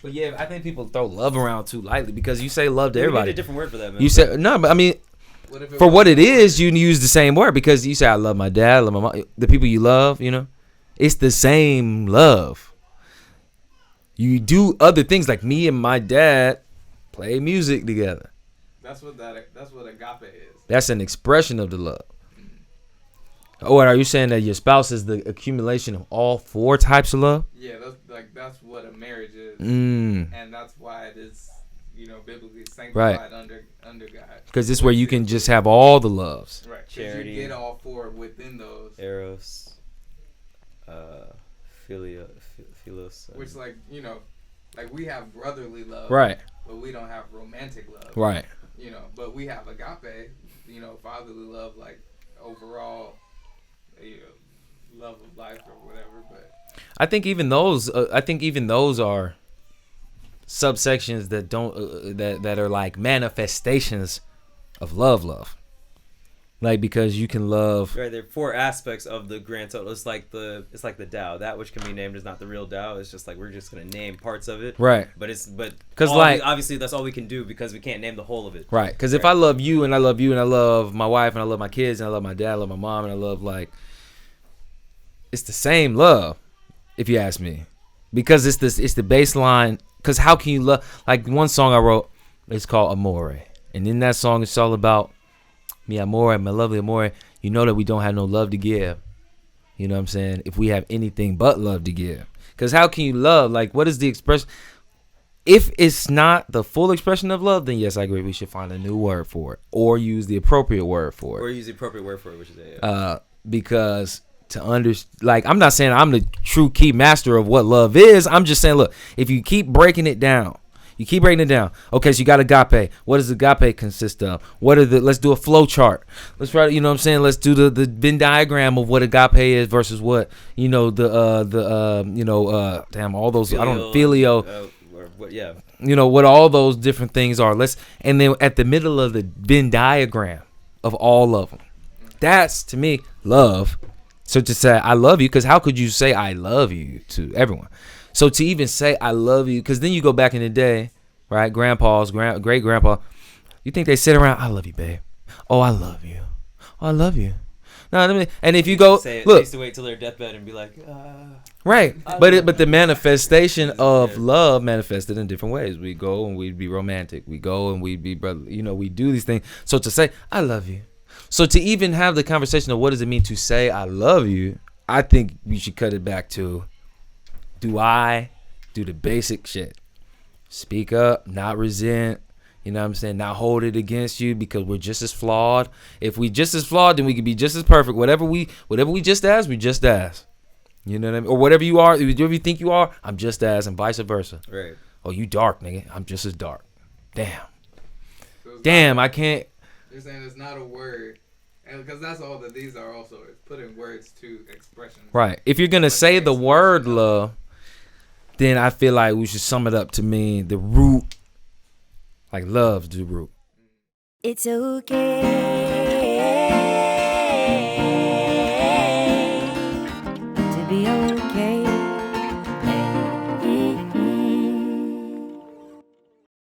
But yeah, I think people throw love around too lightly because you say love to everybody. We need a different word for that, man. You say no, but I mean, for what it is, you use the same word because you say I love my dad, I love my mom, the people you love. You know, it's the same love. You do other things like me and my dad play music together. That's what agape is. That's an expression of the love. Oh, and are you saying that your spouse is the accumulation of all four types of love? Yeah, that's what a marriage is, and that's why it is, biblically sanctified under God. Because this is where you can just have all the loves. Right. Charity. You get all four within those. Eros, philos. Which, we have brotherly love. Right. But we don't have romantic love. Right. But we have agape, fatherly love, like overall, love of life or whatever. But I think even those are subsections that don't that are like manifestations of love. Like, because you can love. Right, there are four aspects of the grand total. It's like the Tao. That which can be named is not the real Tao. It's just like we're just gonna name parts of it. Right. Because obviously that's all we can do because we can't name the whole of it. Right. Because if I love you and I love you and I love my wife and I love my kids and I love my dad, I love my mom and I love it's the same love, if you ask me, because it's the baseline. Because how can you love? Like, one song I wrote, it's called Amore, and in that song it's all about mi amore, my lovely amore. You know that we don't have no love to give. You know what I'm saying? If we have anything but love to give, because how can you love? Like, what is the expression? If it's not the full expression of love, then yes, I agree. We should find a new word for it, or use the appropriate word for it. Or use the appropriate word for it, which is because to understand, I'm not saying I'm the true key master of what love is. I'm just saying, look, if you keep breaking it down, okay, so you got agape. What does agape consist of? Let's do a flow chart. Let's write, let's do the Venn diagram of what agape is versus what, all those, filio. What all those different things are. And then at the middle of the Venn diagram of all of them, that's, to me, love. So to say I love you, because how could you say I love you to everyone? So to even say I love you, because then you go back in the day, right? Grandpa's great grandpa, you think they sit around, I love you, babe. Oh, I love you. Oh, I love you. No, and if you go, look, they used to wait till their deathbed and be like, right. But the manifestation of love manifested in different ways. We go and we'd be romantic. We go and we'd be brother. We do these things. So to say I love you. So to even have the conversation of what does it mean to say I love you, I think we should cut it back to, do I do the basic shit? Speak up, not resent, not hold it against you because we're just as flawed. If we just as flawed, then we can be just as perfect. Whatever we just as, we just as. You know what I mean? Or whatever you are, whatever you think you are, I'm just as, and vice versa. Right. Oh, you dark, nigga. I'm just as dark. Damn, I can't. You're saying it's not a word. And because that's all that these are also, is putting words to expressions. Right. If you're going to say the word love, then I feel like we should sum it up to mean the root, like love's the root. It's okay.